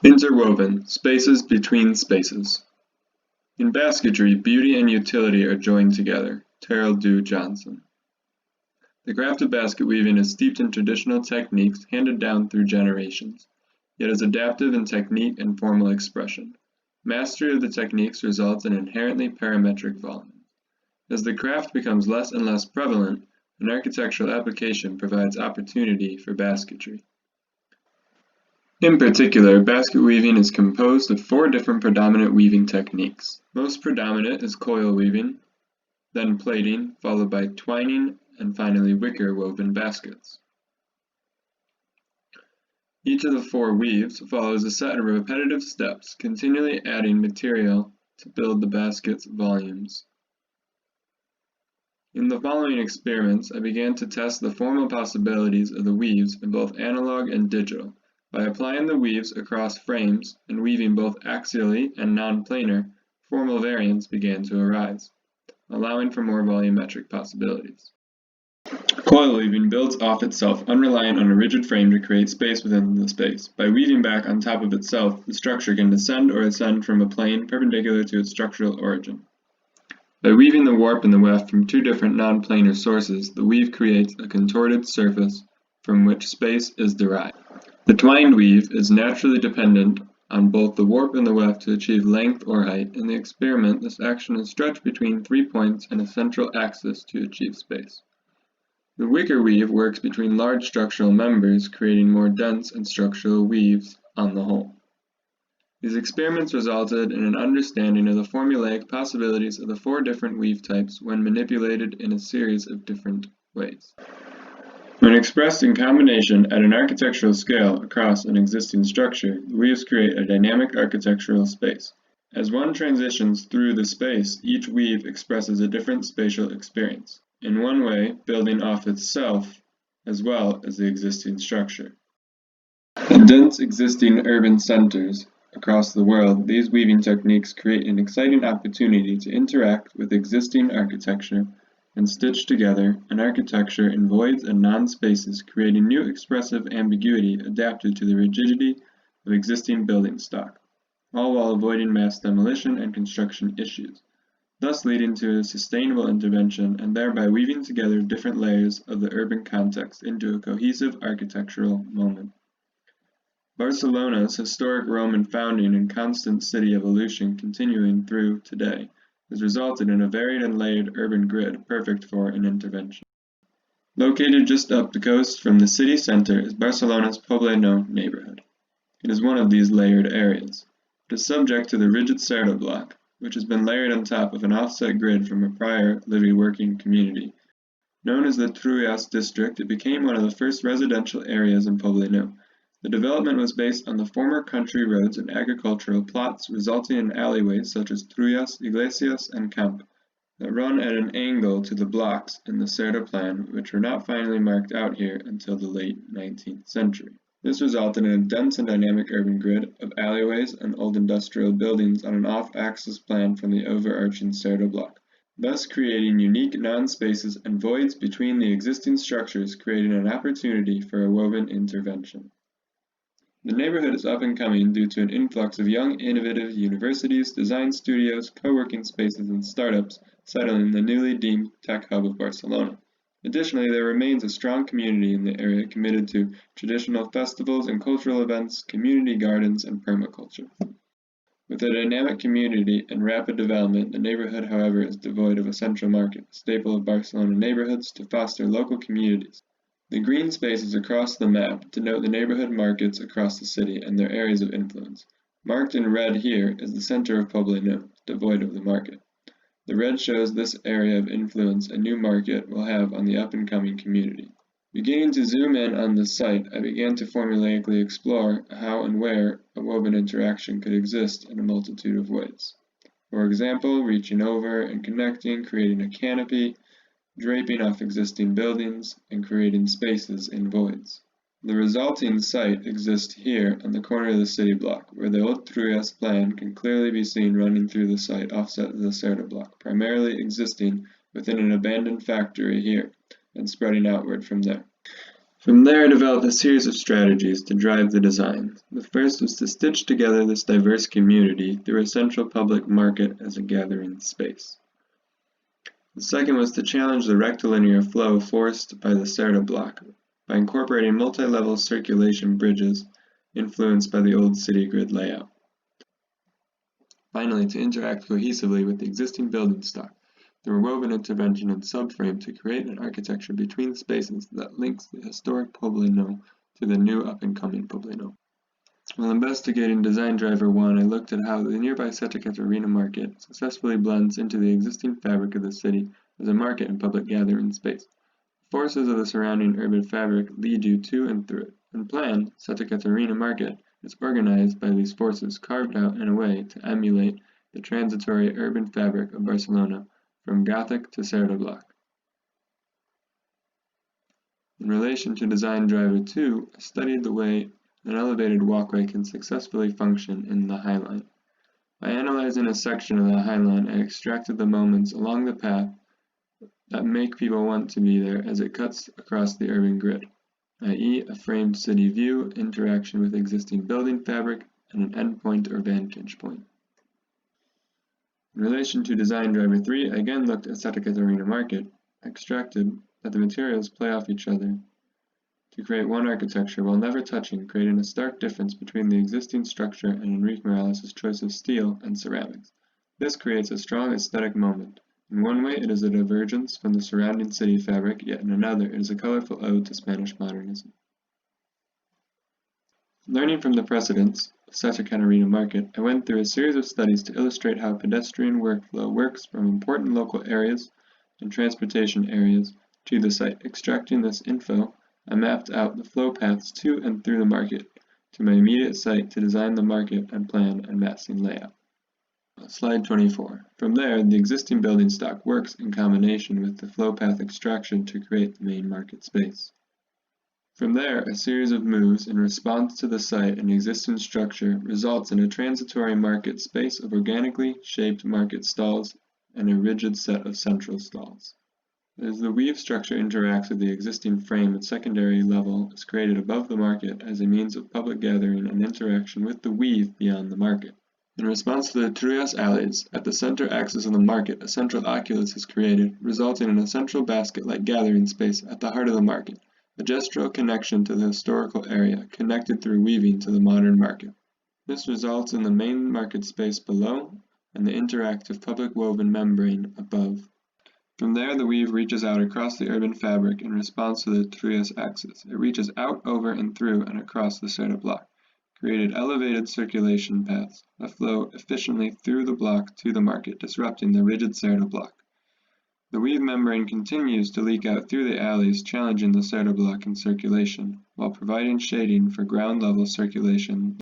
Interwoven, spaces between spaces. In basketry, beauty and utility are joined together. Terrell Dew Johnson. The craft of basket weaving is steeped in traditional techniques handed down through generations, yet is adaptive in technique and formal expression. Mastery of the techniques results in inherently parametric volume. As the craft becomes less and less prevalent, an architectural application provides opportunity for basketry. In particular, basket weaving is composed of 4 different predominant weaving techniques. Most predominant is coil weaving, then plaiting, followed by twining, and finally wicker woven baskets. Each of the 4 weaves follows a set of repetitive steps, continually adding material to build the basket's volumes. In the following experiments, I began to test the formal possibilities of the weaves in both analog and digital. By applying the weaves across frames and weaving both axially and non-planar, formal variants began to arise, allowing for more volumetric possibilities. Coil weaving builds off itself, unreliant on a rigid frame to create space within the space. By weaving back on top of itself, the structure can descend or ascend from a plane perpendicular to its structural origin. By weaving the warp and the weft from 2 different non-planar sources, the weave creates a contorted surface from which space is derived. The twined weave is naturally dependent on both the warp and the weft to achieve length or height. In the experiment, this action is stretched between 3 points and a central axis to achieve space. The wicker weave works between large structural members, creating more dense and structural weaves on the whole. These experiments resulted in an understanding of the formulaic possibilities of the 4 different weave types when manipulated in a series of different ways. When expressed in combination at an architectural scale across an existing structure, the weaves create a dynamic architectural space. As one transitions through the space, each weave expresses a different spatial experience, in one way building off itself as well as the existing structure. In dense existing urban centers across the world, these weaving techniques create an exciting opportunity to interact with existing architecture and stitch together an architecture in voids and non-spaces, creating new expressive ambiguity adapted to the rigidity of existing building stock, all while avoiding mass demolition and construction issues, thus leading to a sustainable intervention and thereby weaving together different layers of the urban context into a cohesive architectural moment. Barcelona's historic Roman founding and constant city evolution continuing through today has resulted in a varied and layered urban grid perfect for an intervention. Located just up the coast from the city center is Barcelona's Poblenou neighborhood. It is one of these layered areas. It is subject to the rigid Cerdo block, which has been layered on top of an offset grid from a prior living-working community. Known as the Trullas district, it became one of the first residential areas in Poblenou. The development was based on the former country roads and agricultural plots, resulting in alleyways such as Trullas, Iglesias, and Camp, that run at an angle to the blocks in the Cerdo plan, which were not finally marked out here until the late 19th century. This resulted in a dense and dynamic urban grid of alleyways and old industrial buildings on an off-axis plan from the overarching Cerdo block, thus creating unique non-spaces and voids between the existing structures, creating an opportunity for a woven intervention. The neighborhood is up and coming due to an influx of young, innovative universities, design studios, co-working spaces, and startups settling in the newly deemed tech hub of Barcelona. Additionally, there remains a strong community in the area committed to traditional festivals and cultural events, community gardens, and permaculture. With a dynamic community and rapid development, the neighborhood, however, is devoid of a central market, a staple of Barcelona neighborhoods to foster local communities. The green spaces across the map denote the neighborhood markets across the city and their areas of influence. Marked in red here is the center of Poblenou, devoid of the market. The red shows this area of influence a new market will have on the up-and-coming community. Beginning to zoom in on this site, I began to formulaically explore how and where a woven interaction could exist in a multitude of ways. For example, reaching over and connecting, creating a canopy, draping off existing buildings, and creating spaces in voids. The resulting site exists here on the corner of the city block, where the old Trullas plan can clearly be seen running through the site offset of the Cerdo block, primarily existing within an abandoned factory here, and spreading outward from there. From there I developed a series of strategies to drive the design. The first was to stitch together this diverse community through a central public market as a gathering space. The second was to challenge the rectilinear flow forced by the Certa block by incorporating multi-level circulation bridges influenced by the old city grid layout. Finally, to interact cohesively with the existing building stock through a woven intervention and subframe to create an architecture between spaces that links the historic Poblino to the new up-and-coming Poblino. While investigating Design Driver 1, I looked at how the nearby Santa Catarina market successfully blends into the existing fabric of the city as a market and public gathering space. The forces of the surrounding urban fabric lead you to and through it. In plan, Santa Catarina market is organized by these forces carved out in a way to emulate the transitory urban fabric of Barcelona from Gothic to Certa block. In relation to Design Driver 2, I studied the way an elevated walkway can successfully function in the High Line. By analyzing a section of the High Line, I extracted the moments along the path that make people want to be there as it cuts across the urban grid, i.e. a framed city view, interaction with existing building fabric, and an endpoint or vantage point. In relation to Design Driver 3, I again looked at Santa Catarina Market, extracted that the materials play off each other to create one architecture while never touching, creating a stark difference between the existing structure and Enrique Morales' choice of steel and ceramics. This creates a strong aesthetic moment. In one way, it is a divergence from the surrounding city fabric, yet in another, it is a colorful ode to Spanish modernism. Learning from the precedents of Santa Catarina Market, I went through a series of studies to illustrate how pedestrian workflow works from important local areas and transportation areas to the site. Extracting this info, I mapped out the flow paths to and through the market to my immediate site to design the market and plan and massing layout. Slide 24. From there, the existing building stock works in combination with the flow path extraction to create the main market space. From there, a series of moves in response to the site and existing structure results in a transitory market space of organically shaped market stalls and a rigid set of central stalls. As the weave structure interacts with the existing frame, its secondary level is created above the market as a means of public gathering and interaction with the weave beyond the market. In response to the Trias alleys, at the center axis of the market, a central oculus is created, resulting in a central basket-like gathering space at the heart of the market, a gestural connection to the historical area, connected through weaving to the modern market. This results in the main market space below and the interactive public woven membrane above. From there, the weave reaches out across the urban fabric in response to the Trias axis. It reaches out, over, and through and across the Certa block, created elevated circulation paths that flow efficiently through the block to the market, disrupting the rigid Certa block. The weave membrane continues to leak out through the alleys, challenging the Certa block in circulation, while providing shading for ground-level circulation.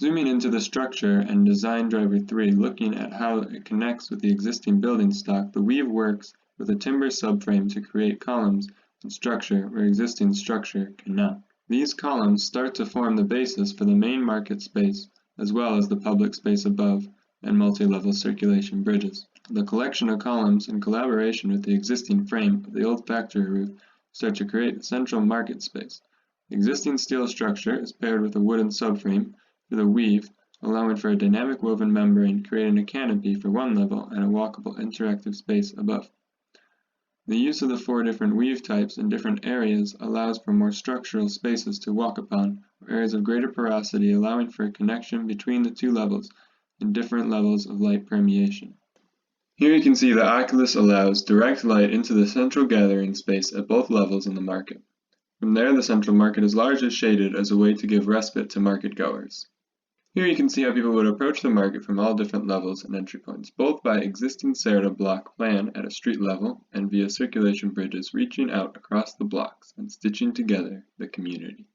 Zooming into the structure and Design Driver 3, looking at how it connects with the existing building stock, the weave works with a timber subframe to create columns and structure where existing structure cannot. These columns start to form the basis for the main market space, as well as the public space above and multi-level circulation bridges. The collection of columns in collaboration with the existing frame of the old factory roof start to create a central market space. The existing steel structure is paired with a wooden subframe for the weave, allowing for a dynamic woven membrane, creating a canopy for one level and a walkable interactive space above. The use of the 4 different weave types in different areas allows for more structural spaces to walk upon, or areas of greater porosity, allowing for a connection between the 2 levels and different levels of light permeation. Here you can see the oculus allows direct light into the central gathering space at both levels in the market. From there, the central market is largely shaded as a way to give respite to market goers. Here you can see how people would approach the market from all different levels and entry points, both by existing Certa block plan at a street level and via circulation bridges reaching out across the blocks and stitching together the community.